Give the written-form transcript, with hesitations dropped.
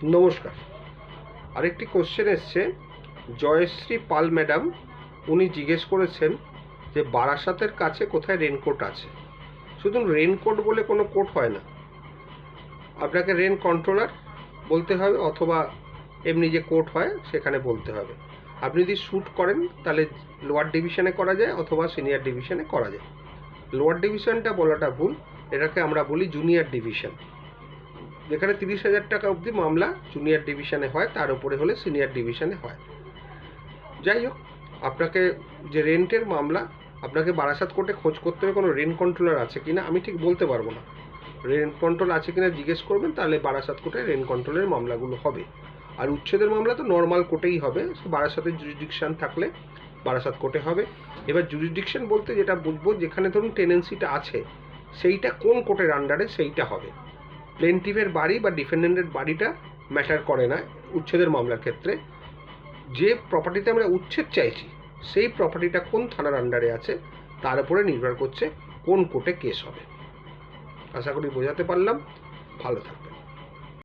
নমস্কার। আরেকটি কোশ্চেন এসছে, জয়শ্রী পাল ম্যাডাম, উনি জিজ্ঞেস করেছেন যে বারাসাতের কাছে কোথায় রেনকোট আছে। শুধু রেনকোট বলে কোনো কোট হয় না, আপনাকে রেন কন্ট্রোলার বলতে হবে অথবা এমনি যে কোট হয় সেখানে বলতে হবে। আপনি যদি শ্যুট করেন তাহলে লোয়ার ডিভিশনে করা যায় অথবা সিনিয়র ডিভিশনে করা যায়। লোয়ার ডিভিশনটা বলাটা ভুল, এটাকে আমরা বলি জুনিয়র ডিভিশন। যেখানে 30,000 টাকা অবধি মামলা জুনিয়র ডিভিশনে হয়, তার উপরে হলে সিনিয়র ডিভিশনে হয়। যাই হোক, আপনাকে যে রেন্টের মামলা, আপনাকে বারাসাত কোর্টে খোঁজ করতে হবে কোনো রেন্ট কন্ট্রোলার আছে কিনা। আমি ঠিক বলতে পারবো না, রেন্ট কন্ট্রোল আছে কিনা জিজ্ঞেস করবেন, তাহলে বারাসাত কোর্টে রেন্ট কন্ট্রোলের মামলাগুলো হবে। আর উচ্ছেদের মামলা তো নর্মাল কোর্টেই হবে, বারাসাতের জুরিসডিকশন থাকলে বারাসাত কোর্টে হবে। এবার জুরিসডিকশন বলতে যেটা বুঝবো, যেখানে ধরুন টেনেন্সিটা আছে সেইটা কোন কোর্টের আন্ডারে সেইটা হবে। প্লেন্টিফের বাড়ি বা ডিফেন্ডেন্টের বাড়িটা ম্যাটার করে না উচ্ছেদের মামলার ক্ষেত্রে। যে প্রপার্টিতে আমরা উচ্ছেদ চাইছি সেই প্রপার্টিটা কোন থানার আন্ডারে আছে তার উপরে নির্ভর করছে কোন কোর্টে কেস হবে। আশা করি বোঝাতে পারলাম। ভালো থাকবেন।